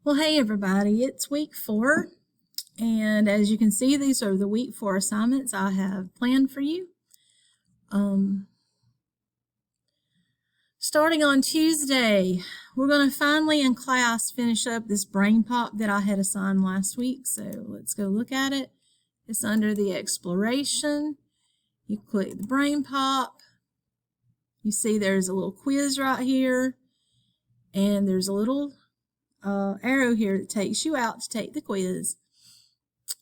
Well, hey everybody, it's week 4, and as you can see, these are the week 4 assignments I have planned for you. Starting on Tuesday, we're going to finally in class finish up this brain pop that I had assigned last week, so let's go look at it. It's under the exploration. You click the brain pop. You see there's a little quiz right here, and there's a little arrow here that takes you out to take the quiz,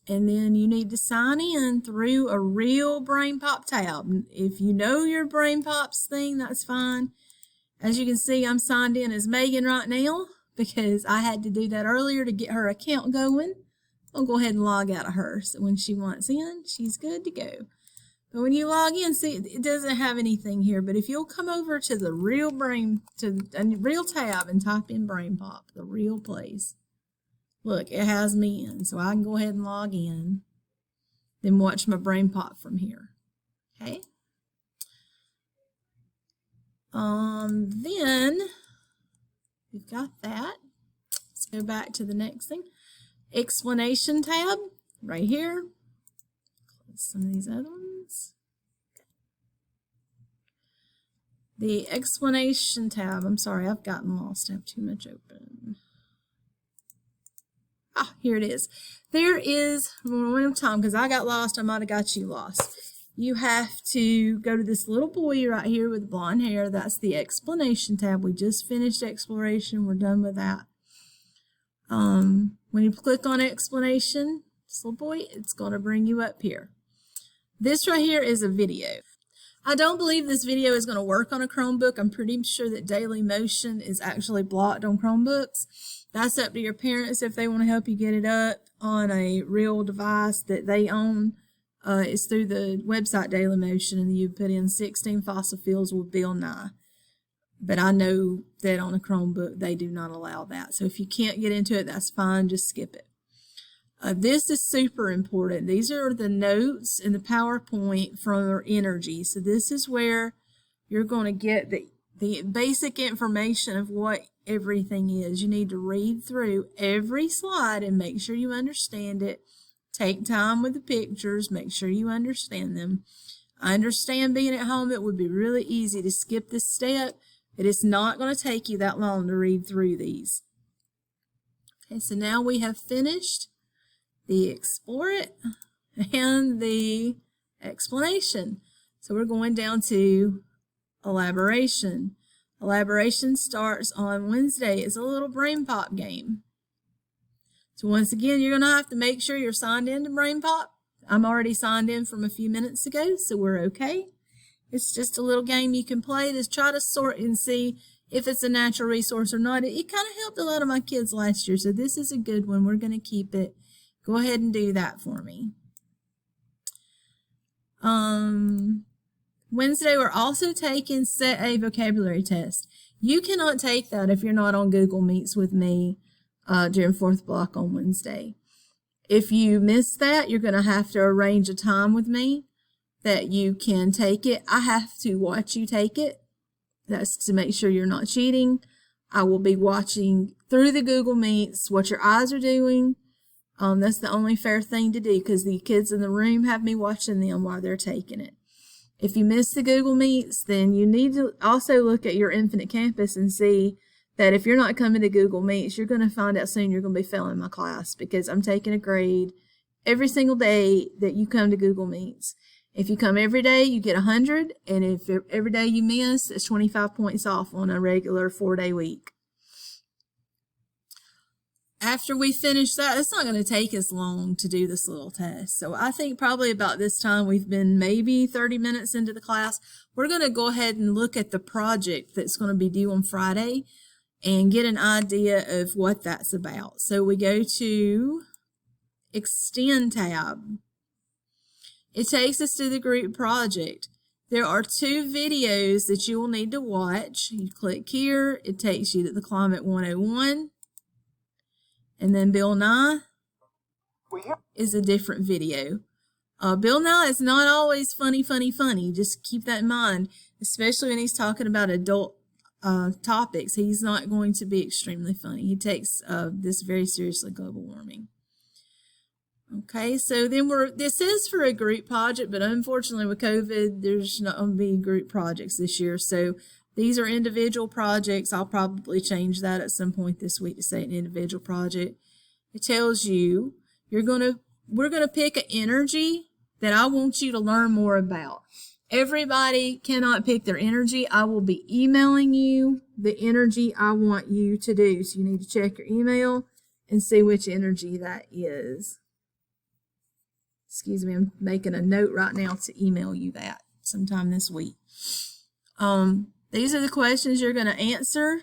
and then you need to sign in through a real brain pop tab. If you know your brain pops thing, that's fine. As you can see, I'm signed in as Megan right now because I had to do that earlier to get her account going. I'll go ahead and log out of her, so when she wants in, she's good to go. But when you log in, see, it doesn't have anything here, but if you'll come over to the real real tab and type in brain pop, the real place, look, it has me in, so I can go ahead and log in, then watch my brain pop from here. Okay. Then we've got that. Let's go back to the next thing. Explanation tab right here. Close some of these other ones. The explanation tab, I'm sorry, I've gotten lost. I have too much open. Ah, here it is. There is, one time, because I got lost, I might have got you lost. You have to go to this little boy right here with blonde hair. That's the explanation tab. We just finished exploration. We're done with that. When you click on explanation, this little boy, it's going to bring you up here. This right here is a video. I don't believe this video is going to work on a Chromebook. I'm pretty sure that Daily Motion is actually blocked on Chromebooks. That's up to your parents if they want to help you get it up on a real device that they own. It's through the website Daily Motion, and you put in 16 fossil fuels with Bill Nye. But I know that on a Chromebook they do not allow that. So if you can't get into it, that's fine. Just skip it. This is super important. These are the notes in the PowerPoint from Energy. So this is where you're going to get the basic information of what everything is. You need to read through every slide and make sure you understand it. Take time with the pictures. Make sure you understand them. I understand being at home, it would be really easy to skip this step, but it's not going to take you that long to read through these. Okay, so now we have finished the Explore It and the explanation. So we're going down to Elaboration. Elaboration starts on Wednesday. It's a little brain pop game. So once again, you're going to have to make sure you're signed in to brain pop. I'm already signed in from a few minutes ago, so we're okay. It's just a little game you can play to try to sort and see if it's a natural resource or not. It kind of helped a lot of my kids last year, so this is a good one. We're going to keep it. Go ahead and do that for me. Wednesday, we're also taking Set a Vocabulary Test. You cannot take that if you're not on Google Meets with me during 4th block on Wednesday. If you miss that, you're going to have to arrange a time with me that you can take it. I have to watch you take it. That's to make sure you're not cheating. I will be watching through the Google Meets what your eyes are doing. That's the only fair thing to do because the kids in the room have me watching them while they're taking it. If you miss the Google Meets, then you need to also look at your Infinite Campus and see that if you're not coming to Google Meets, you're going to find out soon you're going to be failing my class because I'm taking a grade every single day that you come to Google Meets. If you come every day, you get 100, and if every day you miss, it's 25 points off on a regular 4-day week. After we finish that, it's not going to take us long to do this little test. So I think probably about this time, we've been maybe 30 minutes into the class. We're going to go ahead and look at the project that's going to be due on Friday and get an idea of what that's about. So we go to Extend tab. It takes us to the group project. There are 2 videos that you will need to watch. You click here, it takes you to the Climate 101. And then Bill Nye is a different video. Bill Nye is not always funny. Just keep that in mind, especially when he's talking about adult topics. He's not going to be extremely funny. He takes this very seriously, global warming. Okay, so then this is for a group project, but unfortunately with COVID, there's not going to be group projects this year. So these are individual projects. I'll probably change that at some point this week to say an individual project. It tells you we're going to pick an energy that I want you to learn more about. Everybody cannot pick their energy. I will be emailing you the energy I want you to do. So you need to check your email and see which energy that is. Excuse me, I'm making a note right now to email you that sometime this week. These are the questions you're going to answer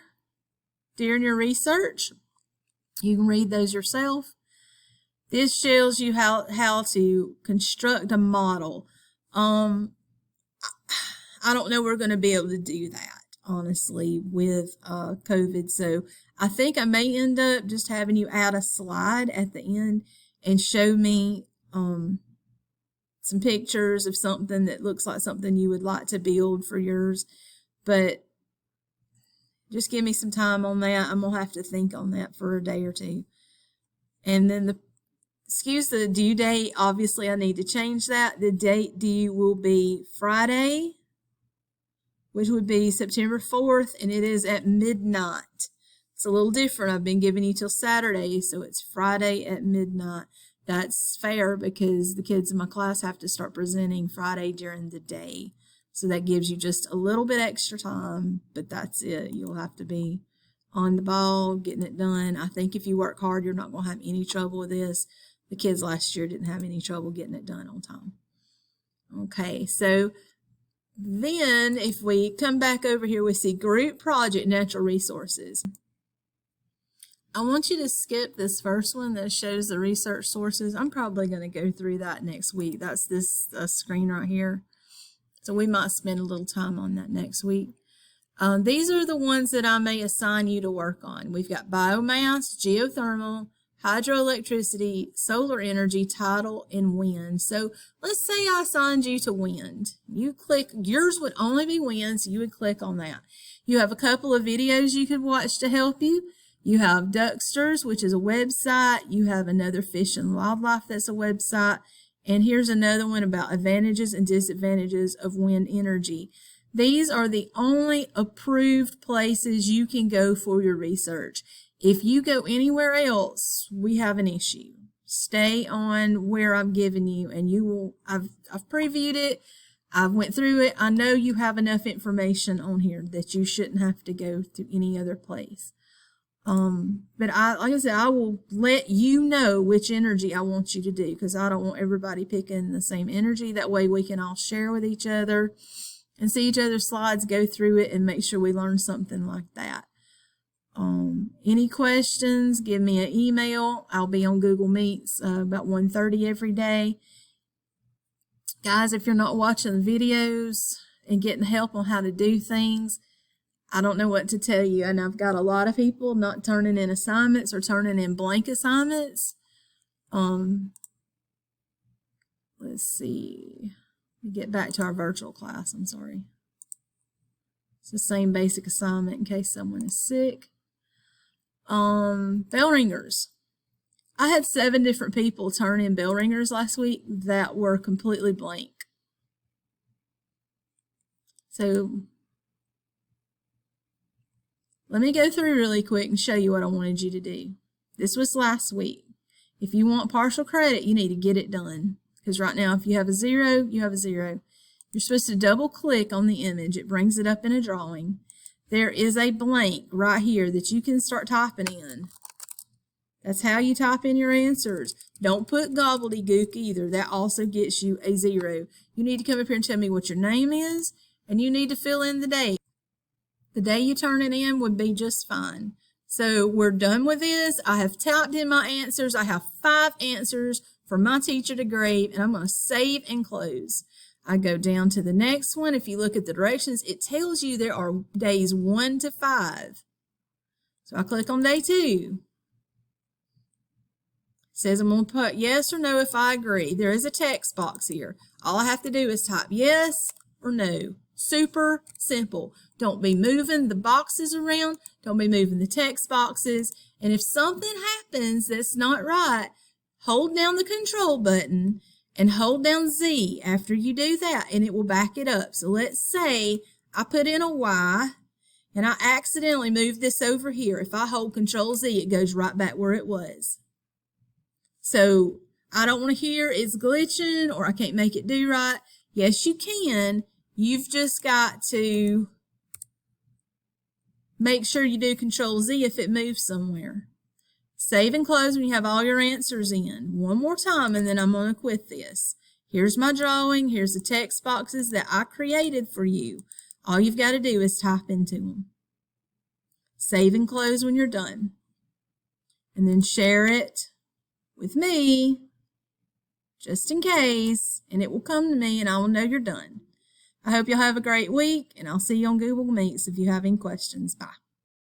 during your research. You can read those yourself. This shows you how to construct a model. I don't know we're going to be able to do that, honestly, with COVID. So I think I may end up just having you add a slide at the end and show me some pictures of something that looks like something you would like to build for yours. But just give me some time on that. I'm going to have to think on that for a day or two. And then excuse the due date. Obviously, I need to change that. The date due will be Friday, which would be September 4th, and it is at midnight. It's a little different. I've been giving you till Saturday, so it's Friday at midnight. That's fair because the kids in my class have to start presenting Friday during the day. So that gives you just a little bit extra time, but that's it. You'll have to be on the ball, getting it done. I think if you work hard, you're not going to have any trouble with this. The kids last year didn't have any trouble getting it done on time. Okay, so then if we come back over here, we see group project natural resources. I want you to skip this first one that shows the research sources. I'm probably going to go through that next week. That's this screen right here. So we might spend a little time on that next week. These are the ones that I may assign you to work on. We've got biomass, geothermal, hydroelectricity, solar energy, tidal, and wind. So let's say I assigned you to wind. You click, yours would only be wind, so you would click on that. You have a couple of videos you could watch to help you. You have Ducksters, which is a website. You have another Fish and Wildlife that's a website. And here's another one about advantages and disadvantages of wind energy. These are the only approved places you can go for your research. If you go anywhere else, we have an issue. Stay on where I'm giving you, and you will. I've previewed it. I went through it. I know you have enough information on here that you shouldn't have to go to any other place. But like I said, I will let you know which energy I want you to do because I don't want everybody picking the same energy. That way we can all share with each other and see each other's slides, go through it, and make sure we learn something like that. Any questions, give me an email. I'll be on Google Meets about 1:30 every day. Guys, if you're not watching the videos and getting help on how to do things, I don't know what to tell you. And I've got a lot of people not turning in assignments or turning in blank assignments. Let's see. Let me get back to our virtual class. I'm sorry. It's the same basic assignment in case someone is sick. Bell ringers. I had 7 different people turn in bell ringers last week that were completely blank. So let me go through really quick and show you what I wanted you to do. This was last week. If you want partial credit, you need to get it done. Because right now, if you have a 0, you have a 0. You're supposed to double click on the image. It brings it up in a drawing. There is a blank right here that you can start typing in. That's how you type in your answers. Don't put gobbledygook either. That also gets you a 0. You need to come up here and tell me what your name is, and you need to fill in the date. The day you turn it in would be just fine. So we're done with this. I have typed in my answers. I have 5 answers for my teacher to grade, and I'm going to save and close. I go down to the next one. If you look at the directions, it tells you there are days 1 to 5. So I click on day 2. It says I'm going to put yes or no if I agree. There is a text box here. All I have to do is type yes or no. Super simple. Don't be moving the boxes around. Don't be moving the text boxes. And if something happens that's not right, hold down the control button and hold down Z after you do that, and it will back it up. So let's say I put in a Y and I accidentally move this over here. If I hold Control Z, it goes right back where it was. So I don't want to hear it's glitching or I can't make it do right. Yes, you can. You've just got to make sure you do Control Z if it moves somewhere. Save and close when you have all your answers in. One more time and then I'm going to quit this. Here's my drawing. Here's the text boxes that I created for you. All you've got to do is type into them. Save and close when you're done. And then share it with me, just in case, and it will come to me and I will know you're done. I hope you'll have a great week, and I'll see you on Google Meets if you have any questions. Bye.